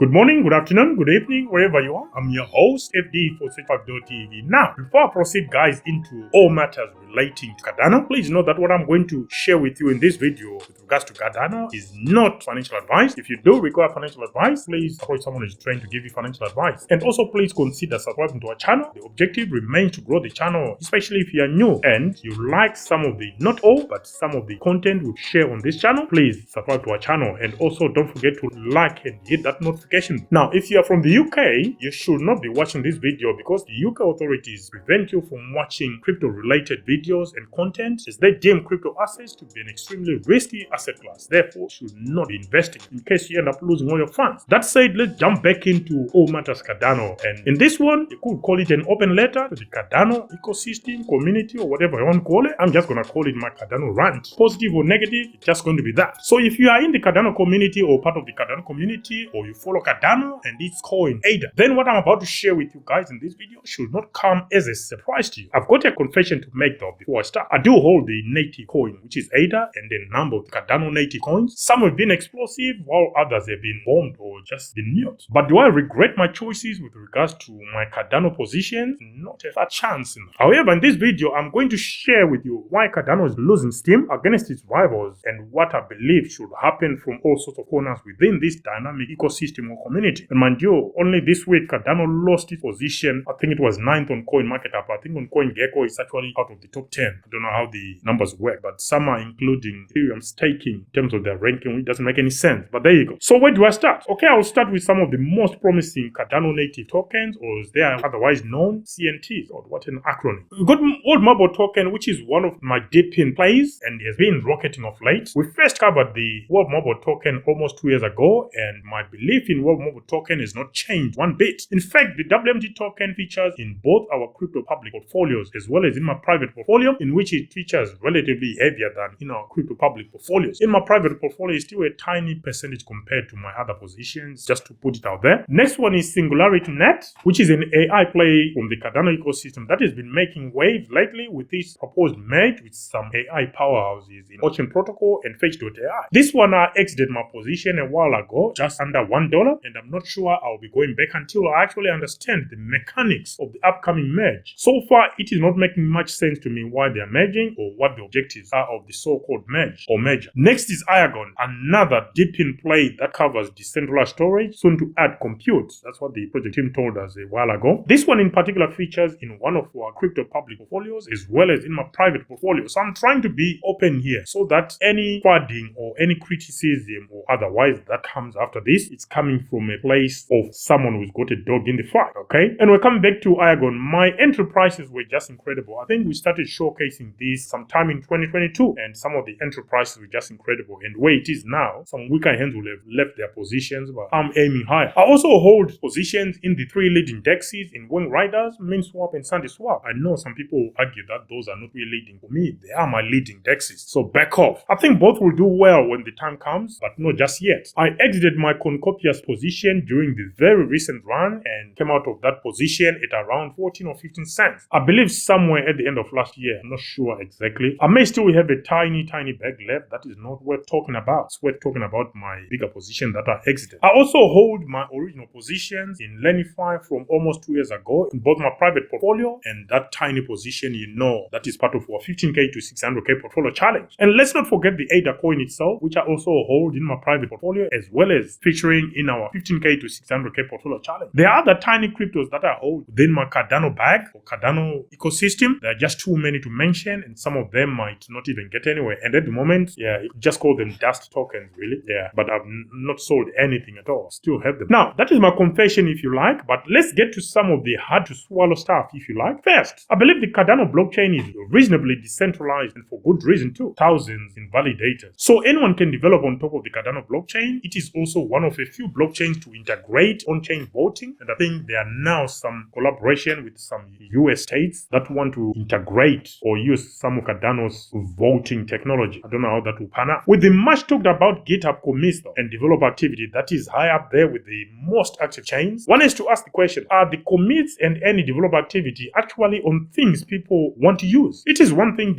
Good morning, good afternoon, good evening, wherever you are. I'm your host, FD for Switchback.tv. Now, before I proceed, guys, into all matters relating to Cardano, please note that what I'm going to share with you in this video with regards to Cardano is not financial advice. If you do require financial advice, please approach someone who is trained to give you financial advice. And also, please consider subscribing to our channel. The objective remains to grow the channel, especially if you are new and you like some of the, not all, but some of the content we share on this channel. Please subscribe to our channel, and also don't forget to like and hit that notification. Now, if you are from the UK, you should not be watching this video because the UK authorities prevent you from watching crypto-related videos and content as they deem crypto assets to be an extremely risky asset class. Therefore, you should not be investing in case you end up losing all your funds. That said, let's jump back into all matters Cardano. And in this one, you could call it an open letter to the Cardano ecosystem, community, or whatever you want to call it. I'm just going to call it my Cardano rant. Positive or negative, it's just going to be that. So if you are in the Cardano community or part of the Cardano community, or you follow Cardano and its coin ADA, then what I'm about to share with you guys in this video should not come as a surprise to you. I've got a confession to make though before I start. I do hold the native coin, which is ADA, and a number of the Cardano native coins. Some have been explosive while others have been bombed or just been mute. But do I regret my choices with regards to my Cardano position? Not a chance. However, in this video, I'm going to share with you why Cardano is losing steam against its rivals and what I believe should happen from all sorts of corners within this dynamic ecosystem or community. And mind you, only this week Cardano lost its position. I think it was 9th on CoinMarketCap. I think on CoinGecko it's actually out of the top 10. I don't know how the numbers work, but some are including Ethereum staking in terms of their ranking, which doesn't make any sense. But there you go. So where do I start? Okay, I'll start with some of the most promising Cardano native tokens, or as they are otherwise known, CNTs, or what an acronym. We've got Old Marble token, which is one of my deep in plays and has been rocketing of late. We first covered the World Marble token almost 2 years ago, and my belief in World Marble token has not changed one bit. In fact, the WMT token features in both our crypto public portfolios as well as in my private portfolio, in which it features relatively heavier than in our crypto public portfolios. In my private portfolio, it's still a tiny percentage compared to my other positions, just to put it out there. Next one is Singularity Net, which is an AI play from the Cardano ecosystem that has been making waves lately with its proposed merge with some AI powerhouses in Ocean Protocol and Fetch.ai. This one I exited my position a while ago, just under $1, and I'm not sure I'll be going back until I actually understand the mechanics of the upcoming merge. So far, it is not making much sense to me why they are merging or what the objectives are of the so-called merge or merger. Next is Iagon, another deep in play that covers decentralized storage, soon to add compute. That's what the project team told us a while ago. This one in particular features in one of our crypto public portfolios as well as in my private portfolio. So I'm trying to be open here so that any padding or any criticism or otherwise that comes after this, it's coming from a place of someone who's got a dog in the fight, okay? And we're coming back to Iagon. My entry prices were just incredible. I think we started showcasing this sometime in 2022, and some of the entry prices were just incredible. And where it is now, some weaker hands will have left their positions, but I'm aiming higher. I also hold positions in the 3 leading indexes in Wing Riders, Minswap, and Sundaeswap. I know some people argue that those are not really leading. For me, they are my leading indexes, so back off. I think both will do well when the time comes, but not just yet. I exited my Concopious position during the very recent run and came out of that position at around 14 or 15 cents. I believe somewhere at the end of last year. I'm not sure exactly. I may still have a tiny bag left. That is not worth talking about. It's worth talking about my bigger position that I exited. I also hold my original positions in Lenfi from almost 2 years ago in both my private portfolio and that tiny position, you know, that is part of our 15k to 600k portfolio challenge. And let's not forget the ADA coin itself, which I also hold in my private portfolio as well as featuring in our 15k to 600k portfolio challenge. There are other tiny cryptos that I hold within my Cardano bag or Cardano ecosystem. There are just too many to mention, and some of them might not even get anywhere. And at the moment, yeah, you just call them dust tokens, really. Yeah, but I've not sold anything at all. Still have them. Now, that is my confession, if you like, but let's get to some of the hard to swallow stuff, if you like. First, I believe the Cardano blockchain is reasonably decentralized, and for good reason too. Thousands in validators. So anyone can develop on top of the Cardano blockchain. It is also one of a few blockchains to integrate on-chain voting, and I think there are now some collaboration with some US states that want to integrate or use some of Cardano's voting technology. I don't know how that will pan out. With the much talked about GitHub commits and developer activity that is high up there with the most active chains, one has to ask the question, are the commits and any developer activity actually on things people want to use? It is one thing,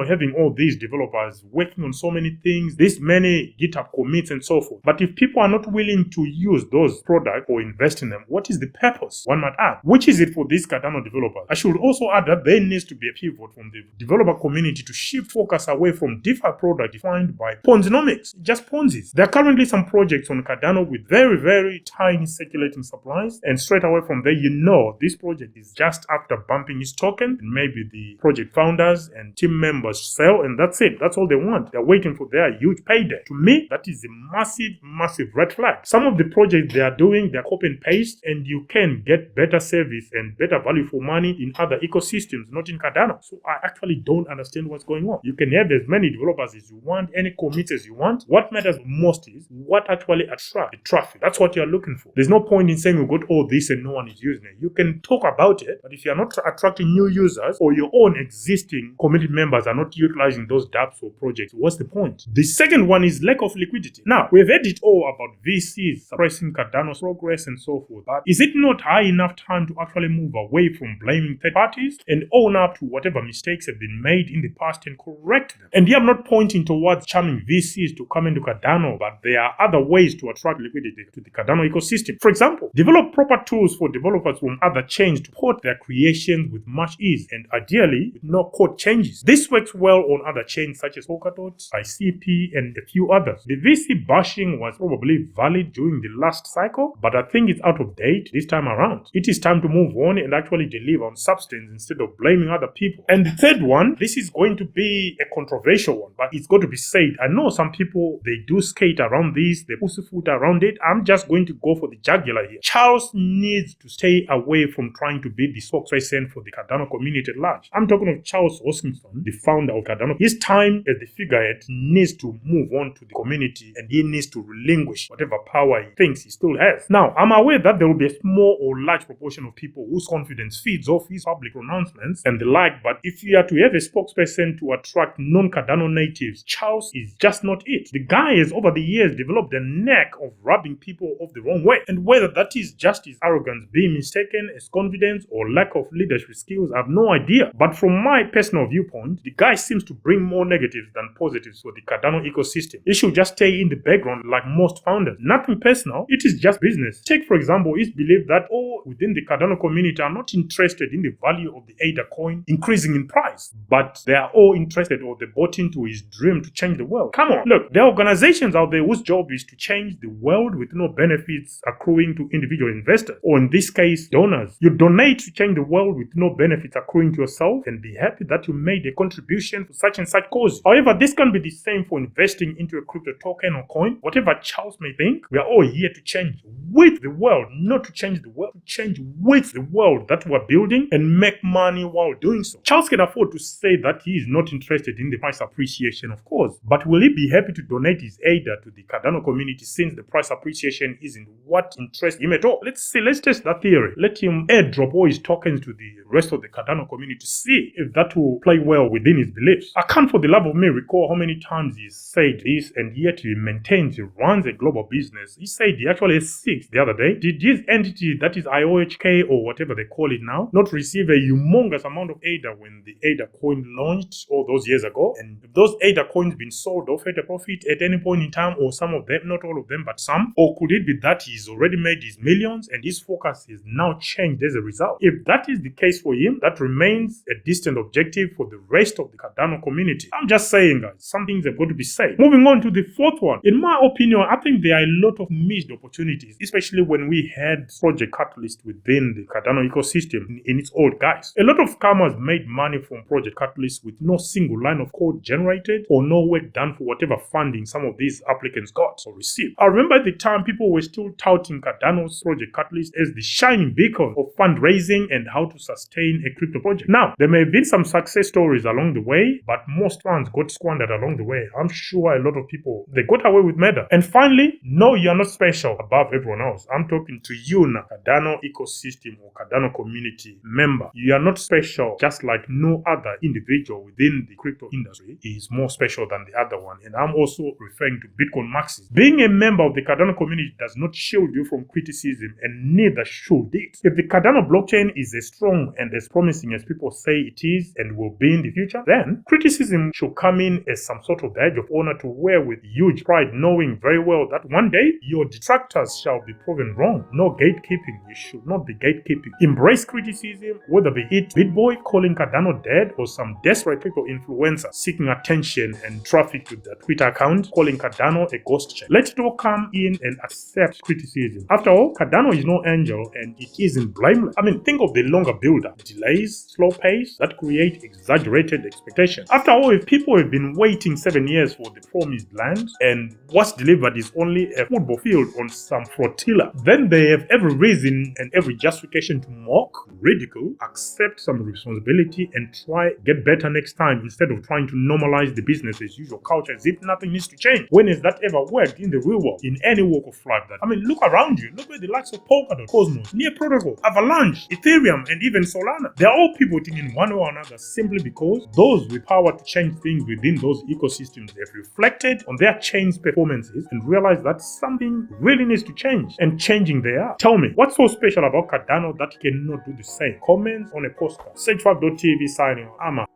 having all these developers working on so many things, this many GitHub commits and so forth. But if people are not willing to use those products or invest in them, what is the purpose? One might ask. Which is it for these Cardano developers? I should also add that there needs to be a pivot from the developer community to shift focus away from DeFi product defined by Ponzinomics, just Ponzi's. There are currently some projects on Cardano with very, very tiny circulating supplies, and straight away from there, you know this project is just after bumping its token, and maybe the project founders and team members sell, and that's it. That's all they want. They're waiting for their huge payday. To me, that is a massive, massive red flag. Some of the projects they are doing, they're copy and paste, and you can get better service and better value for money in other ecosystems, not in Cardano. So I actually don't understand what's going on. You can have as many developers as you want, any commits as you want. What matters most is what actually attracts the traffic. That's what you're looking for. There's no point in saying we've got all this and no one is using it. You can talk about it, but if you're not attracting new users or your own existing community members are not utilizing those dApps or projects, what's the point? The second one is lack of liquidity. Now, we've heard it all about VCs suppressing Cardano's progress and so forth, but is it not high enough time to actually move away from blaming third parties and own up to whatever mistakes have been made in the past and correct them? And here I'm not pointing towards charming VCs to come into Cardano, but there are other ways to attract liquidity to the Cardano ecosystem. For example, develop proper tools for developers from other chains to port their creations with much ease and ideally with no code changes. This works well on other chains such as Polkadot, ICP, and a few others. The VC bashing was probably valid during the last cycle, but I think it's out of date this time around. It is time to move on and actually deliver on substance instead of blaming other people. And the third one, this is going to be a controversial one, but it's got to be said. I know some people, they do skate around this, they pussyfoot around it. I'm just going to go for the jugular here. Charles needs to stay away from trying to be the spokesperson for the Cardano community at large. I'm talking of Charles Hoskinson, the founder of Cardano. His time as the figurehead needs to move on to the community and he needs to relinquish whatever power he thinks he still has. Now, I'm aware that there will be a small or large proportion of people whose confidence feeds off his public pronouncements and the like, but if you are to have a spokesperson to attract non-Cardano natives, Charles is just not it. The guy has over the years developed a knack of rubbing people off the wrong way, and whether that is just his arrogance being mistaken as confidence or lack of leadership skills, I have no idea. But from my personal viewpoint, the guy seems to bring more negatives than positives for the Cardano ecosystem. He should just stay in the background like most founders. Nothing personal, it is just business. Take for example, it's believed that all within the Cardano community are not interested in the value of the ADA coin increasing in price, but they are all interested or they bought into his dream to change the world. Come on, look, there are organizations out there whose job is to change the world with no benefits accruing to individual investors, or in this case, donors. You donate to change the world with no benefits accruing to yourself and be happy that you made a contribution to such and such cause. However, this can be the same for investing into a crypto token or coin. Whatever Charles may think, we are all here to change with the world, not to change the world, to change with the world that we're building and make money while doing so. Charles can afford to say that he is not interested in the price appreciation, of course, but will he be happy to donate his ADA to the Cardano community since the price appreciation isn't what interests him at all? Let's test that theory. Let him airdrop all his tokens to the rest of the Cardano community to see if that will play well within his beliefs. I can't for the love of me recall how many times he said this, and yet he maintains he runs a global business. He said he actually has 6 the other day. Did this entity, that is IOHK or whatever they call it now, not receive a humongous amount of ADA when the ADA coin launched all those years ago? And if those ADA coins been sold off at a profit at any point in time, or some of them, not all of them, but some? Or could it be that he's already made his millions and his focus is now changed as a result? If that is the case for him, that remains a distant objective for the rest of the Cardano community. I'm just saying, guys, some things have got to be said. Moving on to the fourth one. In my opinion, I think there are a lot of missed opportunities, especially when we had Project Catalyst within the Cardano ecosystem in its old guise. A lot of scammers made money from Project Catalyst with no single line of code generated or no work done for whatever funding some of these applicants got or received. I remember at the time people were still touting Cardano's Project Catalyst as the shining beacon of fundraising and how to sustain a crypto project. Now, there may have been some success stories along the way, but most funds got squandered along the way. I'm sure a lot of people, they got away with murder. And finally, no, you're not special above everyone else. I'm talking to you now, Cardano ecosystem or Cardano community member. You are not special, just like no other individual within the crypto industry is more special than the other one. And I'm also referring to Bitcoin maxis. Being a member of the Cardano community does not shield you from criticism, and neither should it. If the Cardano blockchain is as strong and as promising as people say it is and will be in the future, then criticism should come in as some sort of badge of honor to wear with huge pride, knowing very well that one day your detractors shall be proven wrong. No gatekeeping. You should not be gatekeeping. Embrace criticism, whether be it BitBoy calling Cardano dead or some desperate people influencer seeking attention and traffic to their Twitter account calling Cardano a ghost chain. Let it all come in and accept criticism. After all, Cardano is no angel and it isn't blameless. I mean, think of the longer build-up, delays, slow pace that create exaggerated expectations. After all, if people have been waiting 7 years for the promised land and what's delivered is only a football field on some flotilla, then they have every reason and every justification to mock, ridicule, accept some responsibility and try get better next time instead of trying to normalize the business as usual culture as if nothing needs to change. When has that ever worked in the real world, in any walk of life? Look around you. Look at the likes of Polkadot, Cosmos, Near Protocol, Avalanche, Ethereum, and even Solana. They're all pivoting in one way or another simply because those with power to change things within those ecosystems have reflected on their chain's performances and realized that something really needs to change, and changing they are. Tell me, what's so special about Cardano that cannot do the same? Comments on a postcard. SUNDAE.tv signing. I'm out.